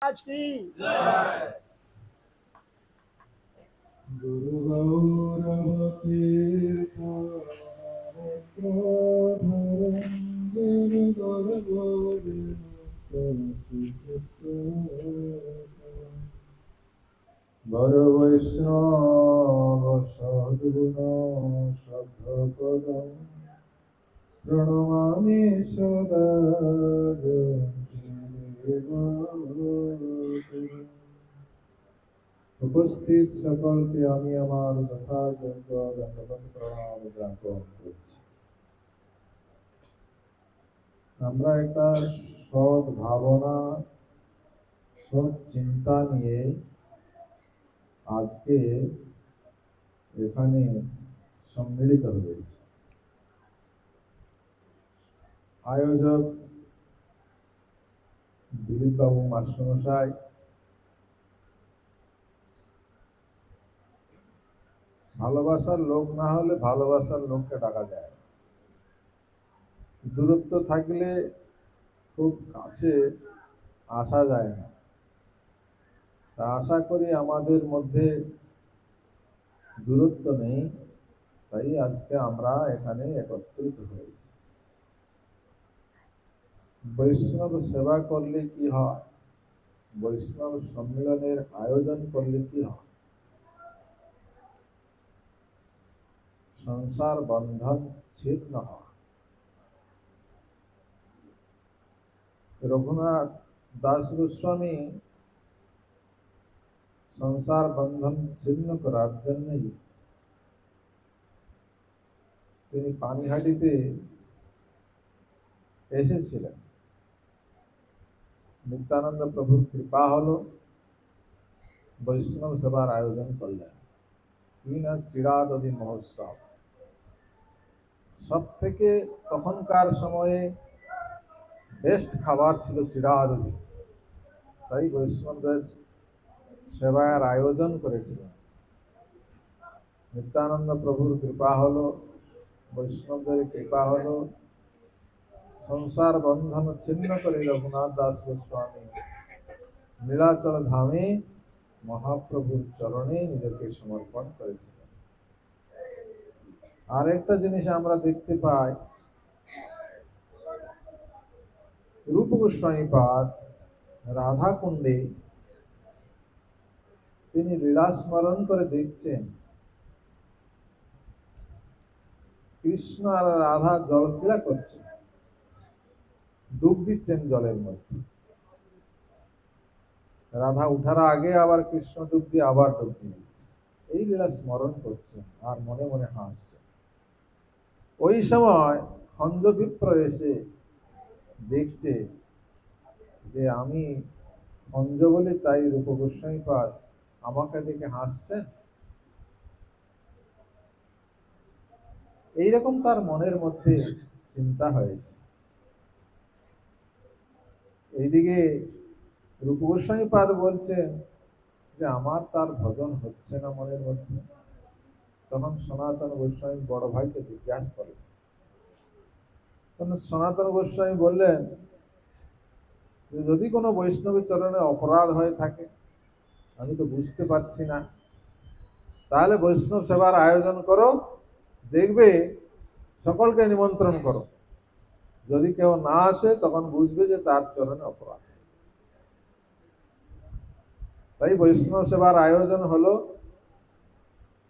आज की गुरु गौरव वर वैष्णव सद्गुण सद्गपद प्रणमामि सदा উপস্থিত সকলকে আমি আমার যথাযোগ্য দণ্ডবত প্রণাম জ্ঞাপন করছি। আমরা একটা সৎ ভাবনা সৎ চিন্তা নিয়ে আজকে এখানে সম্মিলিত হয়েছি। আয়োজক দিলীপ বাবু মাস্টারমশাই ভালোবাসার লোক না হলে ভালোবাসার লোককে ডাকা যায়, দূরত্ব থাকলে খুব কাছে আসা যায় না। তা আশা করি আমাদের মধ্যে দূরত্ব নেই, তাই আজকে আমরা এখানে একত্রিত হয়েছি। বৈষ্ণব সেবা করলে কি হয়, বৈষ্ণব সম্মেলনের আয়োজন করলে কি হয়, সংসার বন্ধন ছিন্ন হয়। রঘুনাথ দাস গোস্বামী সংসার বন্ধন ছিন্ন করার জন্যই তিনি পানিহাটিতে এসেছিলেন। নিত্যানন্দ প্রভুর কৃপা হলো, বৈষ্ণব সেবার আয়োজন করলেন। কি না চিরাদধি মহোৎসব, সব থেকে তখনকার সময়ে বেস্ট খাবার ছিল চিরাদধি, তাই বৈষ্ণবদের সেবার আয়োজন করেছিলেন। নিত্যানন্দ প্রভুর কৃপা হলো, বৈষ্ণবদের কৃপা হলো, সংসার বন্ধন ছিন্ন করে রঘুনাথ দাস গোস্বামী নীলাচল ধামে মহাপ্রভুর চরণে নিজেকে সমর্পণ করেছিলেন। আর একটা জিনিস আমরা দেখতে পাই, রূপ গোস্বামীপাদ রাধা কুণ্ডে তিনি লীলা স্মরণ করে দেখছেন কৃষ্ণ আর রাধা জল ক্রীড়া করছেন, ডুব দিচ্ছেন জলের মধ্যে। রাধা উঠার আগে আবার কৃষ্ণ ডুব দিয়ে আবার ডুব দিয়ে দিচ্ছে, এই লীলা স্মরণ করছেন আর মনে মনে হাসছেন। ওই সময় খঞ্জ বিপ্র এসে দেখছে যে আমি খঞ্জ বলি, তাই রূপ গোস্বামীপাদ আমাকে দেখে হাসছেন। এইরকম তার মনের মধ্যে চিন্তা হয়েছে। এইদিকে রূপ গোস্বামীপাদ বলছেন যে আমার তার ভজন হচ্ছে না মনের মধ্যে। তখন সনাতন গোস্বামী বড় ভাইকে জিজ্ঞাসা করেন। তখন সনাতন গোস্বামী বললেন যে যদি কোনো বৈষ্ণবের চরণে অপরাধ হয়ে থাকে, আমি তো বুঝতে পারছি না, তাহলে বৈষ্ণব সেবার আয়োজন করো, দেখবে সকলকে নিমন্ত্রণ করো, যদি কেউ না আসে তখন বুঝবে যে তার চরণে অপরাধ। তাই বৈষ্ণব সেবার আয়োজন হলো।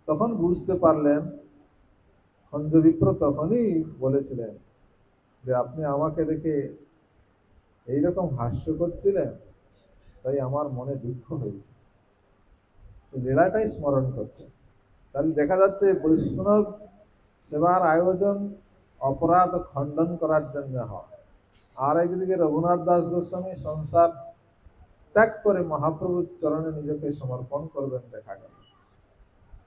তখন বুঝতে পারলেন, খঞ্জ বিপ্র তখনই বলেছিলেন যে আপনি আমাকে দেখে এইরকম হাস্য করছিলেন, তাই আমার মনে দুঃখ হয়েছে। লীলাটাই স্মরণ করছে। তাহলে দেখা যাচ্ছে বৈষ্ণব সেবার আয়োজন অপরাধ খণ্ডন করার জন্য হয়। আর একদিকে রঘুনাথ দাস গোস্বামী সংসার ত্যাগ করে মহাপ্রভুর চরণে নিজেকে সমর্পণ করবেন দেখা গেল।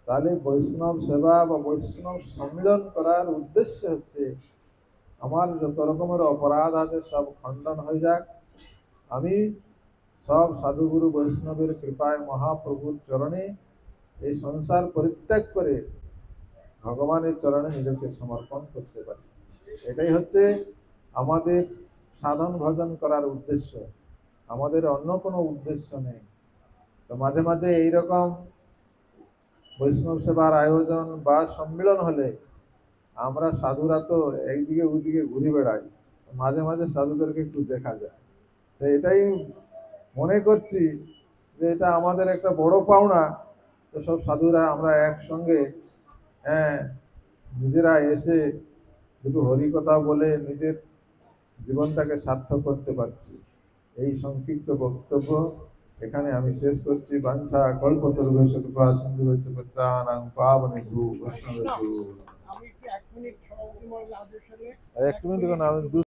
তাহলে বৈষ্ণব সেবা বা বৈষ্ণব সম্মিলন করার উদ্দেশ্য হচ্ছে আমার যত রকমের অপরাধ আছে সব খণ্ডন হয়ে যাক, আমি সব সাধুগুরু বৈষ্ণবের কৃপায় মহাপ্রভুর চরণে এই সংসার পরিত্যাগ করে ভগবানের চরণে নিজেকে সমর্পণ করতে পারি। এটাই হচ্ছে আমাদের সাধন ভজন করার উদ্দেশ্য। আমাদের অন্য কোনো উদ্দেশ্য নেই। তো মাঝে মাঝে এইরকম বৈষ্ণব সেবার আয়োজন বা সম্মেলন হলে আমরা সাধুরা তো একদিকে ওইদিকে ঘুরে বেড়াই, মাঝে মাঝে সাধুদেরকে একটু দেখা যায়। তো এটাই মনে করছি যে এটা আমাদের একটা বড় পাওনা। তো সব সাধুরা আমরা একসঙ্গে, হ্যাঁ, নিজেরা এসে দুটো হরি কথা বলে নিজের জীবনটাকে সার্থক করতে পারছি। এই সংক্ষিপ্ত বক্তব্য এখানে আমি শেষ করছি। বাঞ্ছা কল্পতরুভ্যশ্চ কৃপা সিন্ধুভ্যশ্চ পতিতানাং পাবনেভ্যো বৈষ্ণবেভ্যো। আমি একটু 1 মিনিট সভাপতি মহোদয় আদেশ হলে এক মিনিট, আমি